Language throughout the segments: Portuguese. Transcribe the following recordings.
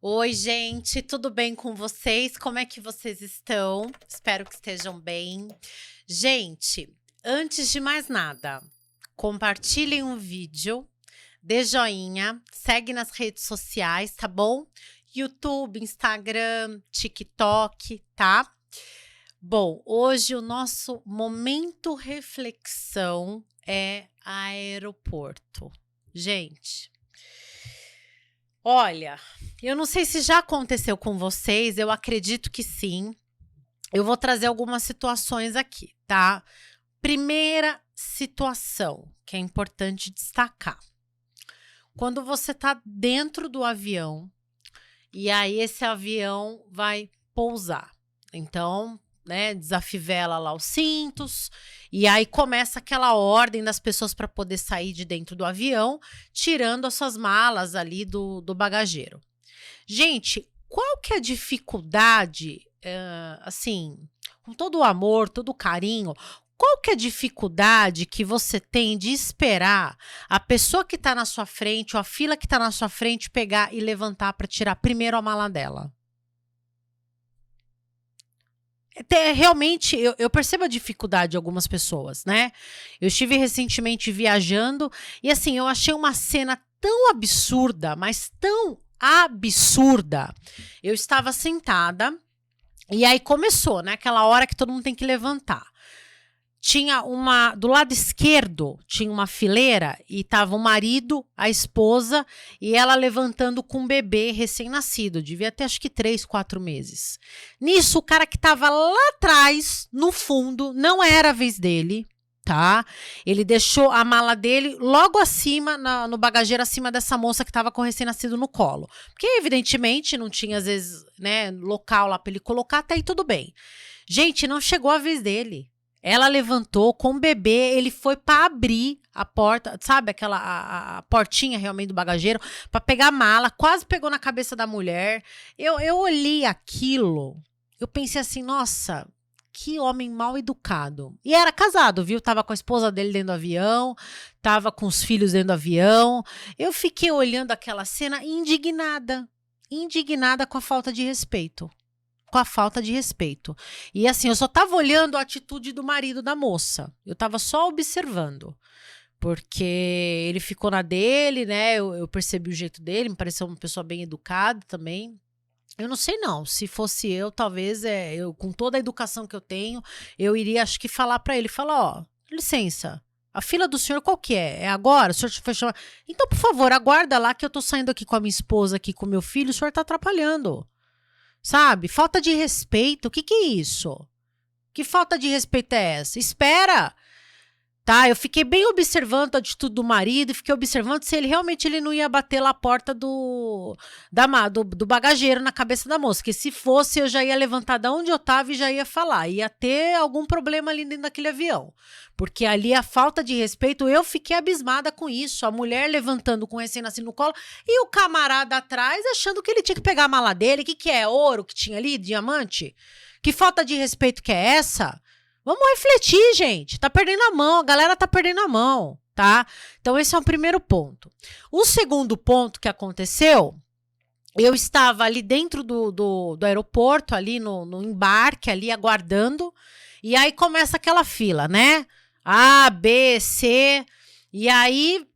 Oi, gente, tudo bem com vocês? Como é que vocês estão? Espero que estejam bem. Gente, antes de mais nada, compartilhem um vídeo, dê joinha, segue nas redes sociais, tá bom? YouTube, Instagram, TikTok, tá? Bom, hoje o nosso momento reflexão é aeroporto. Gente, olha, eu não sei se já aconteceu com vocês, eu acredito que sim. Eu vou trazer algumas situações aqui, tá? Primeira situação que é importante destacar. Quando você tá dentro do avião e aí esse avião vai pousar. Então, né, desafivela lá os cintos e aí começa aquela ordem das pessoas para poder sair de dentro do avião, tirando as suas malas ali do bagageiro. Gente, qual que é a dificuldade, assim, com todo o amor, todo o carinho, qual que é a dificuldade que você tem de esperar a pessoa que está na sua frente ou a fila que está na sua frente pegar e levantar para tirar primeiro a mala dela? Realmente, eu percebo a dificuldade de algumas pessoas, né? Eu estive recentemente viajando e, assim, eu achei uma cena tão absurda, mas tão absurda. Eu estava sentada e aí começou, né? Aquela hora que todo mundo tem que levantar. Tinha do lado esquerdo, tinha uma fileira e tava o marido, a esposa e ela levantando com um bebê recém-nascido, devia ter acho que 3, 4 meses. Nisso, o cara que tava lá atrás, no fundo, não era a vez dele, tá? Ele deixou a mala dele logo acima, no bagageiro acima dessa moça que tava com o recém-nascido no colo. Porque, evidentemente, não tinha, às vezes, né, local lá pra ele colocar, até aí tudo bem. Gente, não chegou a vez dele. Ela levantou com o bebê, ele foi para abrir a porta, sabe, aquela a portinha realmente do bagageiro, para pegar a mala, quase pegou na cabeça da mulher. Eu olhei aquilo, eu pensei assim, nossa, que homem mal educado. E era casado, viu? Tava com a esposa dele dentro do avião, tava com os filhos dentro do avião. Eu fiquei olhando aquela cena indignada, indignada com a falta de respeito. Com a falta de respeito. E assim, eu só tava olhando a atitude do marido da moça. Eu tava só observando. Porque ele ficou na dele, né? Eu percebi o jeito dele, me pareceu uma pessoa bem educada também. Eu não sei não, se fosse eu, talvez, eu com toda a educação que eu tenho, eu iria, acho que falar pra ele, falar, ó, licença, a fila do senhor qual que é? É agora? O senhor foi chamar? Então, por favor, aguarda lá que eu tô saindo aqui com a minha esposa, aqui com o meu filho, o senhor tá atrapalhando. Sabe? Falta de respeito. O que que é isso? Que falta de respeito é essa? Espera! Tá? Eu fiquei bem observando a atitude do marido e fiquei observando se ele realmente ele não ia bater lá a porta do bagageiro na cabeça da moça. Que se fosse, eu já ia levantar da onde eu tava e já ia falar. Ia ter algum problema ali dentro daquele avião. Porque ali a falta de respeito, eu fiquei abismada com isso. A mulher levantando com o recém-nascido no colo e o camarada atrás achando que ele tinha que pegar a mala dele. O que que é? Ouro que tinha ali? Diamante? Que falta de respeito que é essa? Vamos refletir, gente. Tá perdendo a mão, a galera tá perdendo a mão, tá? Então esse é o primeiro ponto. O segundo ponto que aconteceu, eu estava ali dentro do aeroporto, ali no embarque, ali aguardando, e aí começa aquela fila, né? A, B, C, e aí,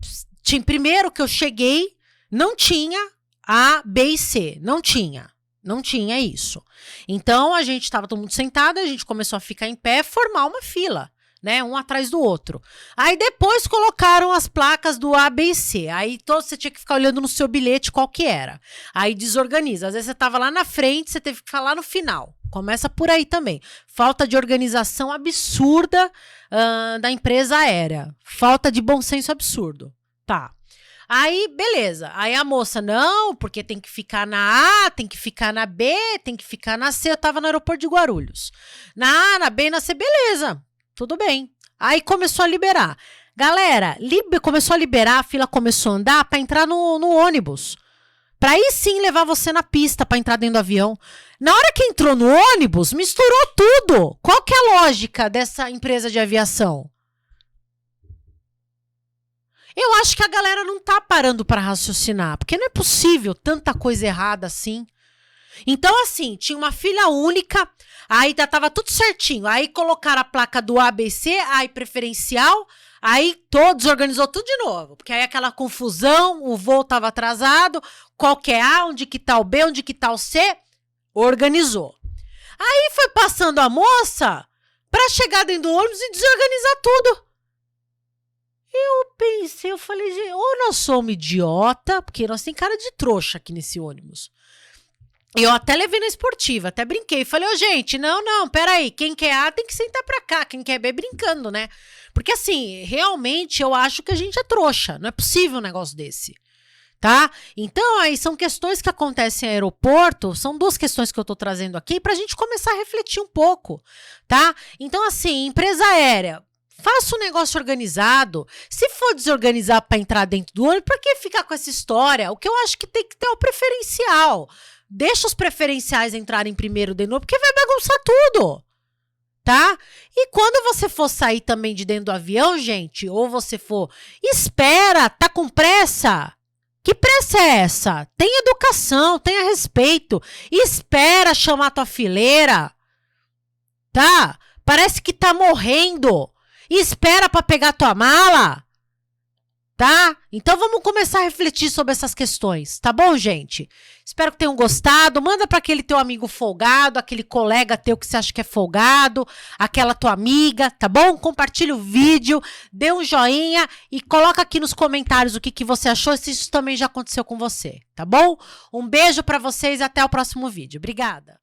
primeiro que eu cheguei, não tinha A, B e C, não tinha. Não tinha isso. Então, a gente estava todo mundo sentado, a gente começou a ficar em pé, formar uma fila, né? Um atrás do outro. Aí depois colocaram as placas do A, B e C. Aí você tinha que ficar olhando no seu bilhete qual que era. Aí desorganiza. Às vezes você estava lá na frente, você teve que ficar lá no final. Começa por aí também. Falta de organização absurda da empresa aérea. Falta de bom senso absurdo. Tá. Aí, beleza. Aí a moça, não, porque tem que ficar na A, tem que ficar na B, tem que ficar na C. Eu tava no aeroporto de Guarulhos. Na A, na B e na C, beleza. Tudo bem. Aí começou a liberar. Galera, começou a liberar, a fila começou a andar pra entrar no ônibus. Pra aí sim levar você na pista pra entrar dentro do avião. Na hora que entrou no ônibus, misturou tudo. Qual que é a lógica dessa empresa de aviação? Eu acho que a galera não tá parando para raciocinar, porque não é possível tanta coisa errada assim. Então, assim, tinha uma filha única, aí tava tudo certinho. Aí colocaram a placa do ABC, aí preferencial, aí todos organizou tudo de novo. Porque aí aquela confusão, o voo tava atrasado, qual que é A, onde que tá o B, onde que tá o C, organizou. Aí foi passando a moça pra chegar dentro do ônibus e desorganizar tudo. Eu pensei, eu falei, ou nós somos idiota, porque nós tem cara de trouxa aqui nesse ônibus. Eu até levei na esportiva, até brinquei. Falei, gente, não, peraí. Quem quer A tem que sentar pra cá. Quem quer B, brincando, né? Porque assim, realmente eu acho que a gente é trouxa. Não é possível um negócio desse. Tá? Então, aí são questões que acontecem em aeroporto. São duas questões que eu tô trazendo aqui pra gente começar a refletir um pouco. Tá? Então, assim, empresa aérea. Faça um negócio organizado. Se for desorganizar para entrar dentro do ônibus, para que ficar com essa história? O que eu acho que tem que ter é o preferencial. Deixa os preferenciais entrarem primeiro de novo, porque vai bagunçar tudo. Tá? E quando você for sair também de dentro do avião, gente, ou você for, espera, tá com pressa? Que pressa é essa? Tenha educação, tenha respeito. Espera chamar tua fileira. Tá? Parece que tá morrendo. Espera para pegar tua mala, tá? Então vamos começar a refletir sobre essas questões, tá bom, gente? Espero que tenham gostado. Manda para aquele teu amigo folgado, aquele colega teu que você acha que é folgado, aquela tua amiga, tá bom? Compartilha o vídeo, dê um joinha e coloca aqui nos comentários o que você achou, se isso também já aconteceu com você, tá bom? Um beijo para vocês e até o próximo vídeo. Obrigada.